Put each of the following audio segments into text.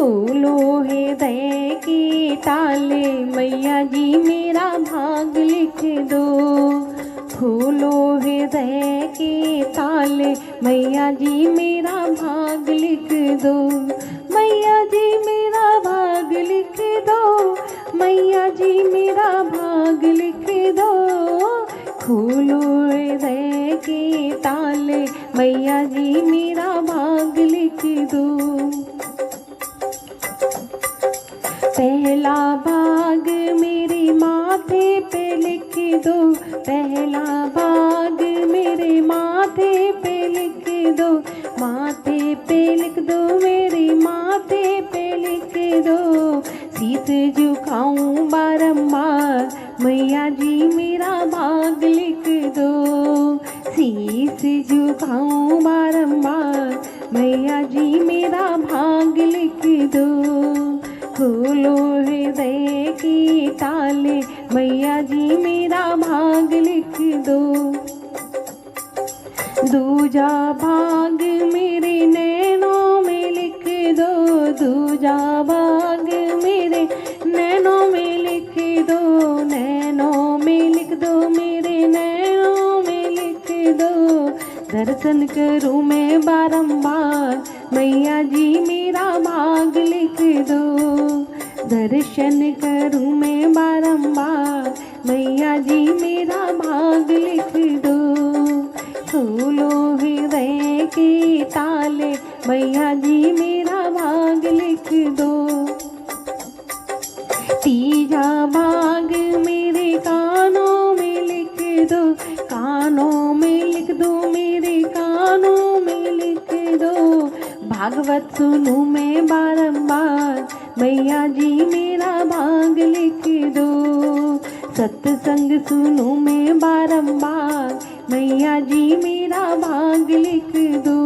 खोलो हृदय के ताले, मैया जी मेरा भाग लिख दो। खोलो हृदय के ताले, मैया जी मेरा भाग लिख दो। मैया जी मेरा भाग लिख दो, मैया जी मेरा भाग लिख दो। खोलो हृदय के ताले, मैया जी मेरा भाग लिख दो। पहला भाग मेरे माथे पे लिख दो, पहला भाग मेरे माथे पे लिख दो। माथे पे लिख दो, मेरे माथे पे लिख दो। शीत झुकाऊं बारंबार, मैया जी मेरा भाग लिख दो। शीस झुकाऊं बारंबार, मैया जी मेरा भाग लिख दो। खोलो हृदय के ताले, मैया जी मेरा भाग लिख दो। दूजा भाग मेरे नैनों में लिख दो, दूजा भाग मेरे नैनों में लिख दो। नैनों में लिख दो, मेरे नैनों में लिख दो। दर्शन करूं मैं बारंबार, मैया जी मेरा भाग लिख दो। दर्शन करूं मैं बारंबार, मैया जी मेरा भाग लिख दो। खोलो हृदय के ताले, मैया जी मेरा भाग लिख दो। तीजा भाग मेरे कानों में लिख दो, कानों में लिख दो, मेरे कानों में लिख दो। भागवत सुनूं मैं बारंबार, मैया जी मेरा भाग लिख दो। सत्संग सुनूं मैं बारंबार, मैया जी मेरा भाग लिख दो।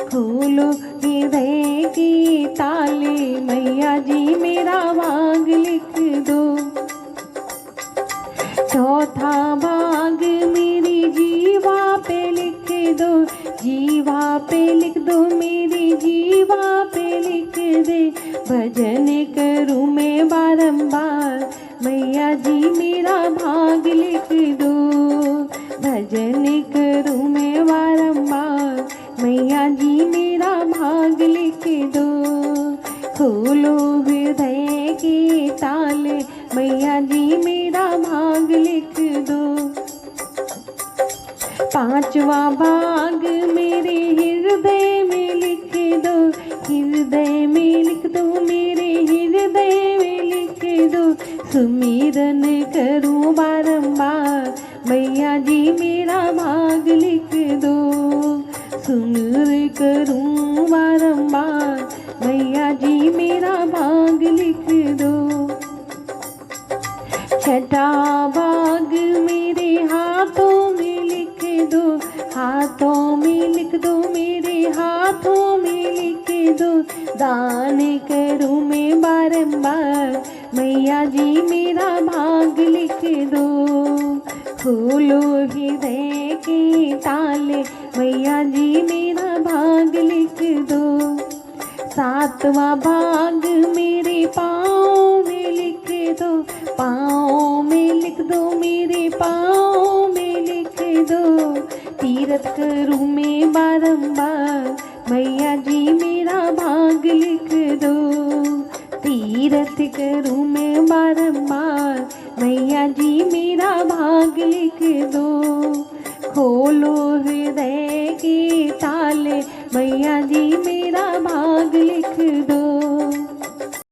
खोलो हृदय के ताले, मैया जी मेरा भाग लिख दो। चौथा भाग मेरी जीवा पे लिख दो, जीवा पे लिख दो, मेरी जीवा पे लिख दे। भजन करूं मैं बारंबार, मैया जी मेरा भाग लिख दो। भजन करूं मैं बारंबार, मैया जी मेरा भाग लिख दो। खोलो हृदय के ताले, मैया जी मेरा भाग लिख दो। पांचवा भाग मेरे हृदय में लिख दो, हृदय में लिख दो, मेरे हृदय में लिख दो। सुमिरन करूं बारंबार, मैया जी मेरा भाग लिख दो। सुमिर करूं बारंबार, मैया जी मेरा भाग लिख दो। छठा भाग मेरे हाथों में लिख दो, हाथों में लिख दो, मेरे हाथों में लिख दो। दान करूं मैं बारंबार, मैया जी मेरा भाग लिख दो। खोलो हृदय के ताले, मैया जी मेरा भाग लिख दो। सातवां भाग मेरे पाँव में लिख दो, पाँव में लिख दो, मेरे पाँव में लिख दो। तीरथ करूं मैं बारंबार, मैया जी मेरा भाग लिख दो। तीरथ करूं मैं बारंबार, मैया जी मेरा भाग लिख दो। खोलो हृदय के ताले, मैया जी मेरा भाग लिख